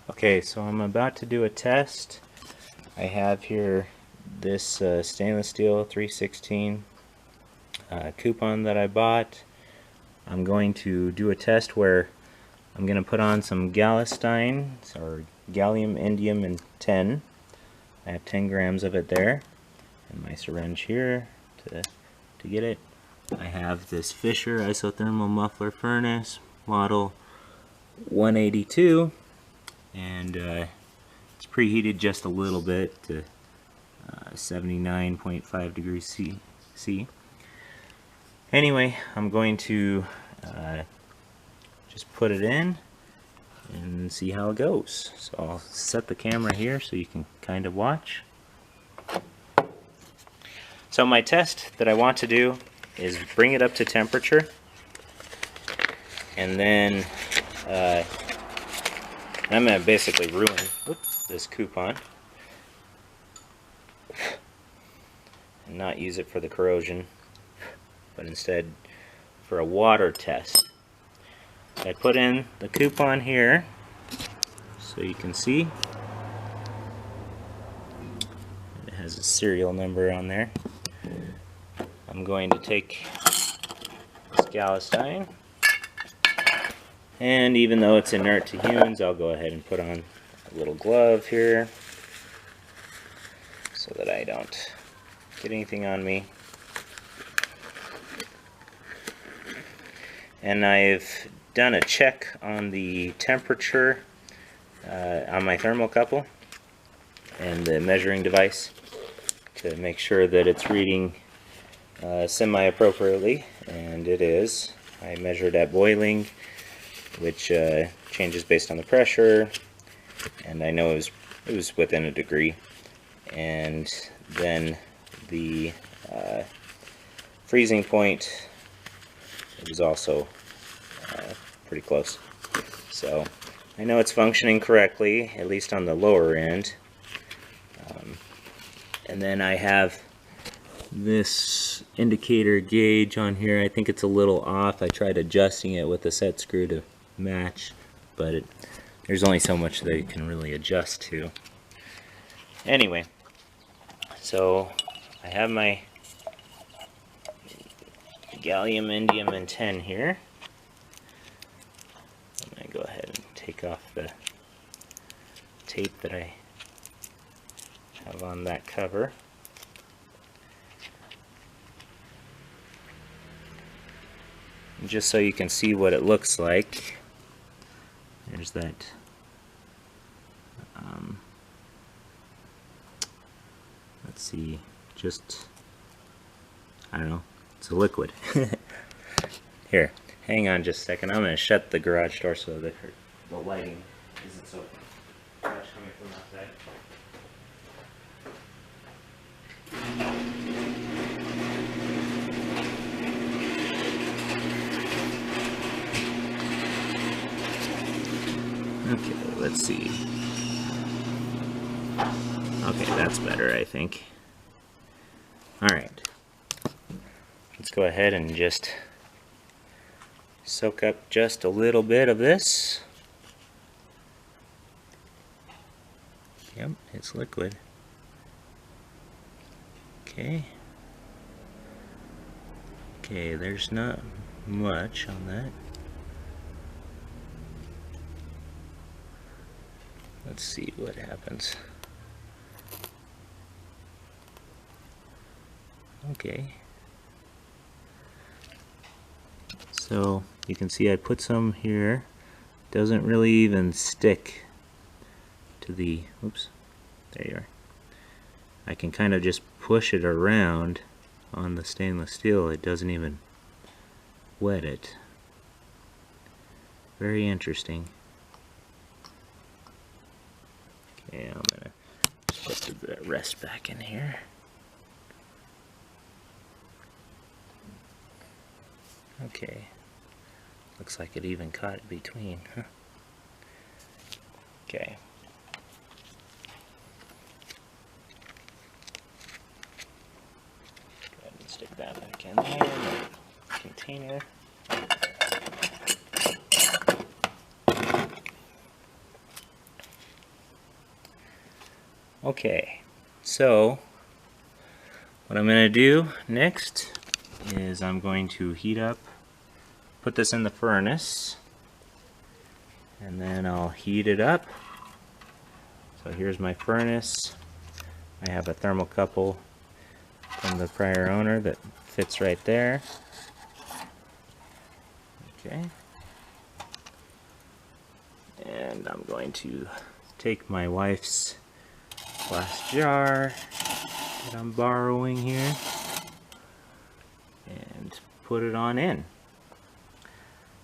Okay, so I'm about to do a test. I have here this stainless steel 316 coupon that I bought. I'm going to do a test where I'm going to put on some Gallistein, or gallium, indium, and tin. I have 10 grams of it there, and my syringe here to get it. I have this Fisher isothermal muffler furnace, model 182, and it's preheated just a little bit to 79.5 degrees C. Anyway, I'm going to just put it in and see how it goes. So I'll set the camera here so you can kind of watch. So my test that I want to do is bring it up to temperature, and then I'm going to basically ruin this coupon and not use it for the corrosion, but instead for a water test. I put in the coupon here so you can see. It has a serial number on there. I'm going to take this Gallistein, and even though it's inert to humans, I'll go ahead and put on a little glove here so that I don't get anything on me. And I've done a check on the temperature on my thermocouple and the measuring device to make sure that it's reading semi-appropriately, and it is. I measured at boiling, which changes based on the pressure, and I know it was within a degree. And then the freezing point, it was also pretty close. So I know it's functioning correctly, at least on the lower end. And then I have this indicator gauge on here. I think it's a little off. I tried adjusting it with a set screw to match, but there's only so much that you can really adjust to. Anyway, so I have my gallium, indium, and tin here. I'm going to go ahead and take off the tape that I have on that cover. And just so you can see what it looks like, there's that let's see, just, I don't know, it's a liquid. Here, hang on just a second. I'm going to shut the garage door so that the lighting isn't so much coming from outside. Okay, let's see. Okay, that's better, I think. Alright. Let's go ahead and just soak up just a little bit of this. Yep, it's liquid. Okay. Okay, there's not much on that. Let's see what happens. Okay. So you can see I put some here. Doesn't really even stick to the, oops, there you are. I can kind of just push it around on the stainless steel. It doesn't even wet it. Very interesting. Okay, I'm gonna just put the rest back in here. Okay, looks like it even caught it between. Huh. Okay. Go ahead and stick that back in there, the container. Okay, so what I'm going to do next is I'm going to heat up, put this in the furnace, and then I'll heat it up. So here's my furnace. I have a thermocouple from the prior owner that fits right there. Okay. And I'm going to take my wife's glass jar that I'm borrowing here and put it on in.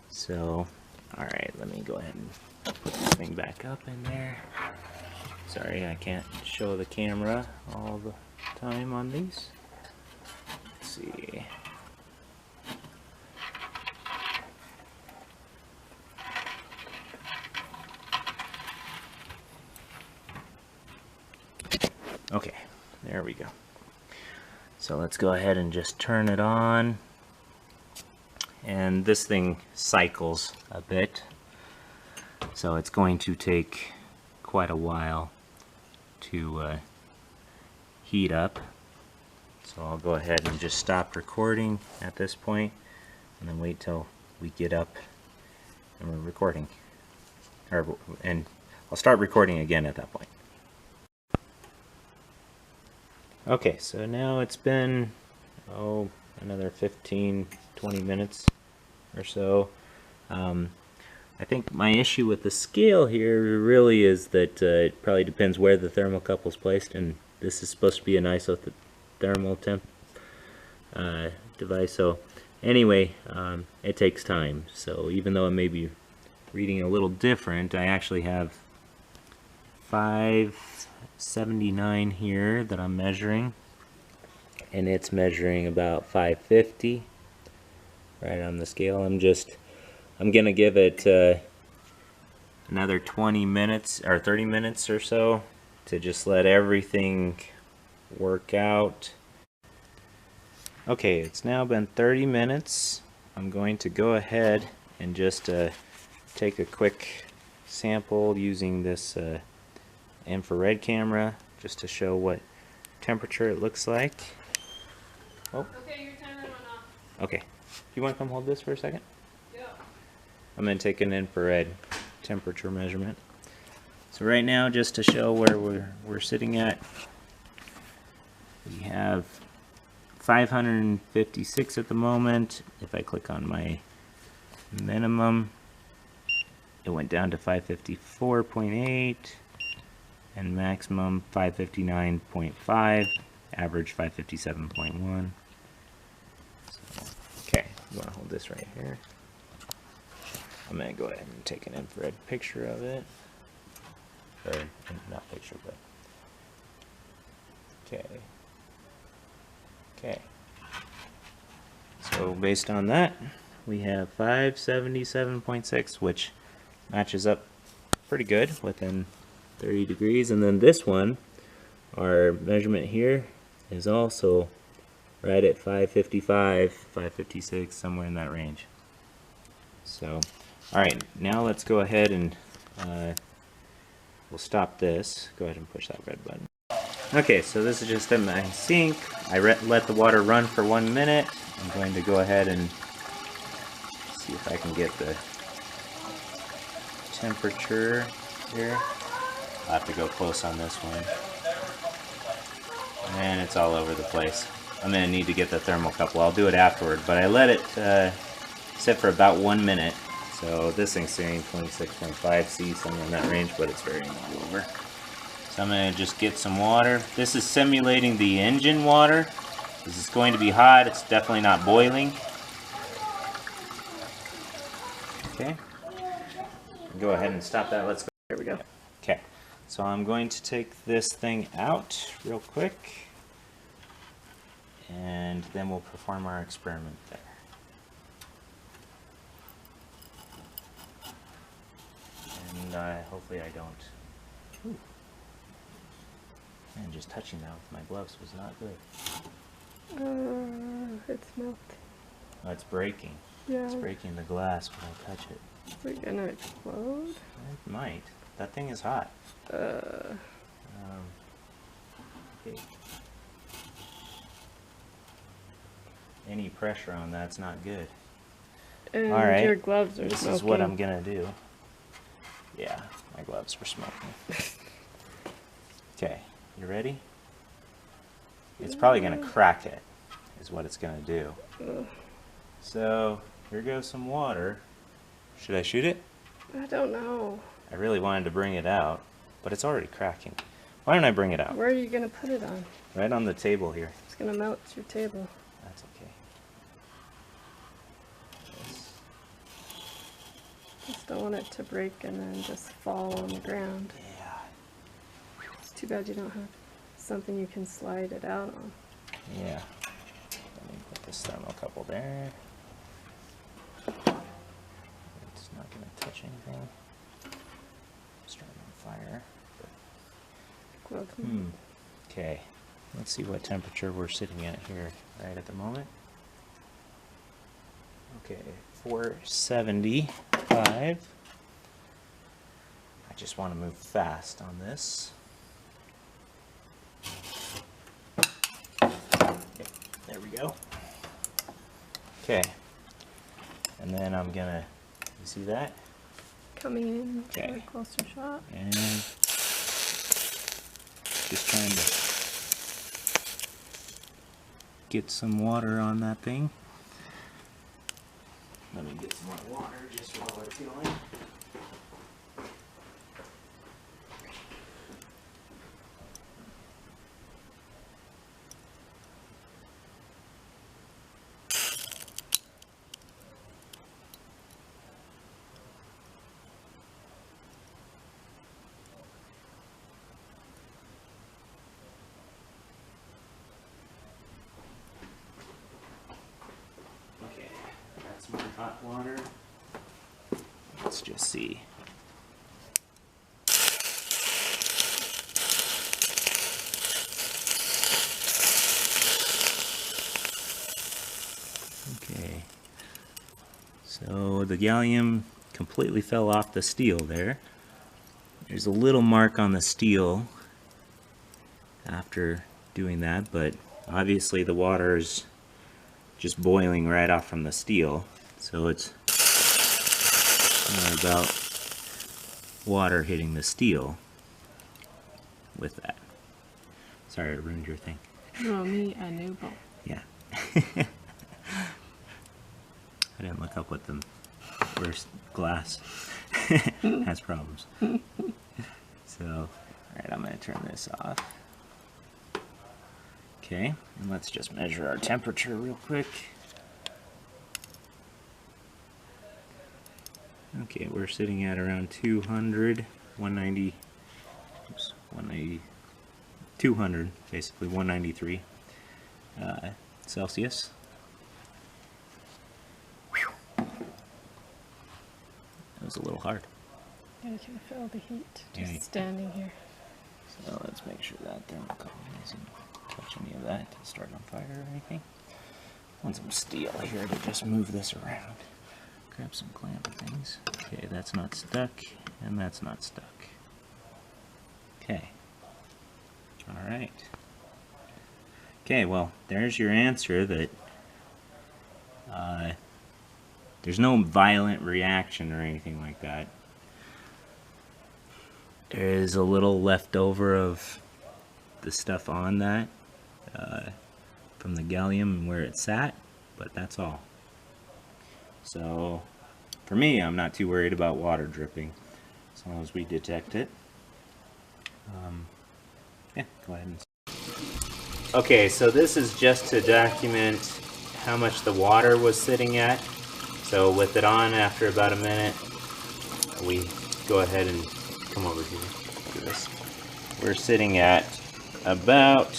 So, alright, let me go ahead and put this thing back up in there. Sorry, I can't show the camera all the time on these. Let's see. Okay, there we go. So let's go ahead and just turn it on. And this thing cycles a bit, so it's going to take quite a while to heat up. So I'll go ahead and just stop recording at this point and then wait till we get up and we're recording. And I'll start recording again at that point. Okay, so now it's been another 15-20 minutes or so. I think my issue with the scale here really is that it probably depends where the thermocouple is placed, and this is supposed to be an isothermal temp device. So anyway, it takes time. So even though it may be reading a little different, I actually have 579 here that I'm measuring, and it's measuring about 550 right on the scale. I'm gonna give it another 20 minutes or 30 minutes or so to just let everything work out. Okay, it's now been 30 minutes. I'm going to go ahead and just take a quick sample using this infrared camera just to show what temperature it looks like. Oh. Okay, your timer went off. Okay. You want to come hold this for a second? Yeah. I'm going to take an infrared temperature measurement. So right now, just to show where we're sitting at, we have 556 at the moment. If I click on my minimum, it went down to 554.8, and maximum 559.5, average 557.1. So, okay, you want to hold this right here. I'm going to go ahead and take an infrared picture of it. Or, not picture, but... Okay. Okay. So, based on that, we have 577.6, which matches up pretty good within 30 degrees. And then this one, our measurement here, is also right at 555, 556, somewhere in that range. So, alright, now let's go ahead and we'll stop this. Go ahead and push that red button. Okay, so this is just in my sink. I let the water run for 1 minute. I'm going to go ahead and see if I can get the temperature here. I'll have to go close on this one. And it's all over the place. I'm going to need to get the thermocouple. I'll do it afterward, but I let it sit for about 1 minute. So this thing's saying 26.5 C, somewhere in that range, but it's very over. So I'm going to just get some water. This is simulating the engine water. This is going to be hot. It's definitely not boiling. Okay. Go ahead and stop that. Let's go. Here we go. Okay. So I'm going to take this thing out real quick, and then we'll perform our experiment there. And hopefully I don't. Ooh. Man, just touching that with my gloves was not good. It's melting. Oh, it's breaking. Yeah. It's breaking the glass when I touch it. Is it gonna explode? It might. That thing is hot. Okay. Any pressure on that's not good. And All right. your gloves are This smoking. is what I'm gonna do. Yeah, my gloves were smoking. Okay, you ready? It's probably gonna crack it, is what it's gonna do. So, here goes some water. Should I shoot it? I don't know. I really wanted to bring it out, but it's already cracking. Why don't I bring it out? Where are you gonna put it on? Right on the table here. It's gonna melt your table. That's okay. Just don't want it to break and then just fall on the ground. Yeah. It's too bad you don't have something you can slide it out on. Yeah. Let me put this thermocouple there. It's not going to touch anything. Start on fire. Gloves. Okay. Let's see what temperature we're sitting at here right at the moment. Okay, 475. I just want to move fast on this. Okay, there we go. Okay, and then I'm gonna, you see that? Coming in for Okay. a closer shot. And just trying to get some water on that thing. Let me get some more water just while it's going. Okay, that's my hot water. Let's just see. Okay, so the gallium completely fell off the steel there. There's a little mark on the steel after doing that, but obviously the water's just boiling right off from the steel, so it's more about water hitting the steel with that. Sorry, I ruined your thing. Draw me a new bowl. Yeah. I didn't look up what the worst glass has problems. So, alright, I'm going to turn this off. Okay, and let's just measure our temperature real quick. Okay, we're sitting at around 200, 190, oops, 190, 200, basically 193 Celsius. Whew. That was a little hard. Yeah, you can feel the heat Yeah. just standing here. So let's make sure that thermocouple doesn't touch any of that to start on fire or anything. Want some steel here to just move this around. Grab some clamp things. Okay, that's not stuck, and that's not stuck. Okay. Alright. Okay, well, there's your answer that there's no violent reaction or anything like that. There is a little left over of the stuff on that from the gallium and where it sat, but that's all. So for me, I'm not too worried about water dripping as long as we detect it. Yeah, go ahead and. Okay, so this is just to document how much the water was sitting at. So with it on after about a minute, we go ahead and come over here. Look at this. We're sitting at about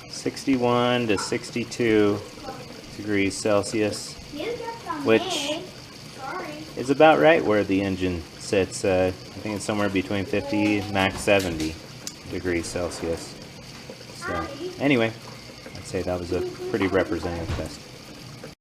61 to 62 degrees Celsius, which is about right where the engine sits. I think it's somewhere between 50 max 70 degrees Celsius. So anyway, I'd say that was a pretty representative test.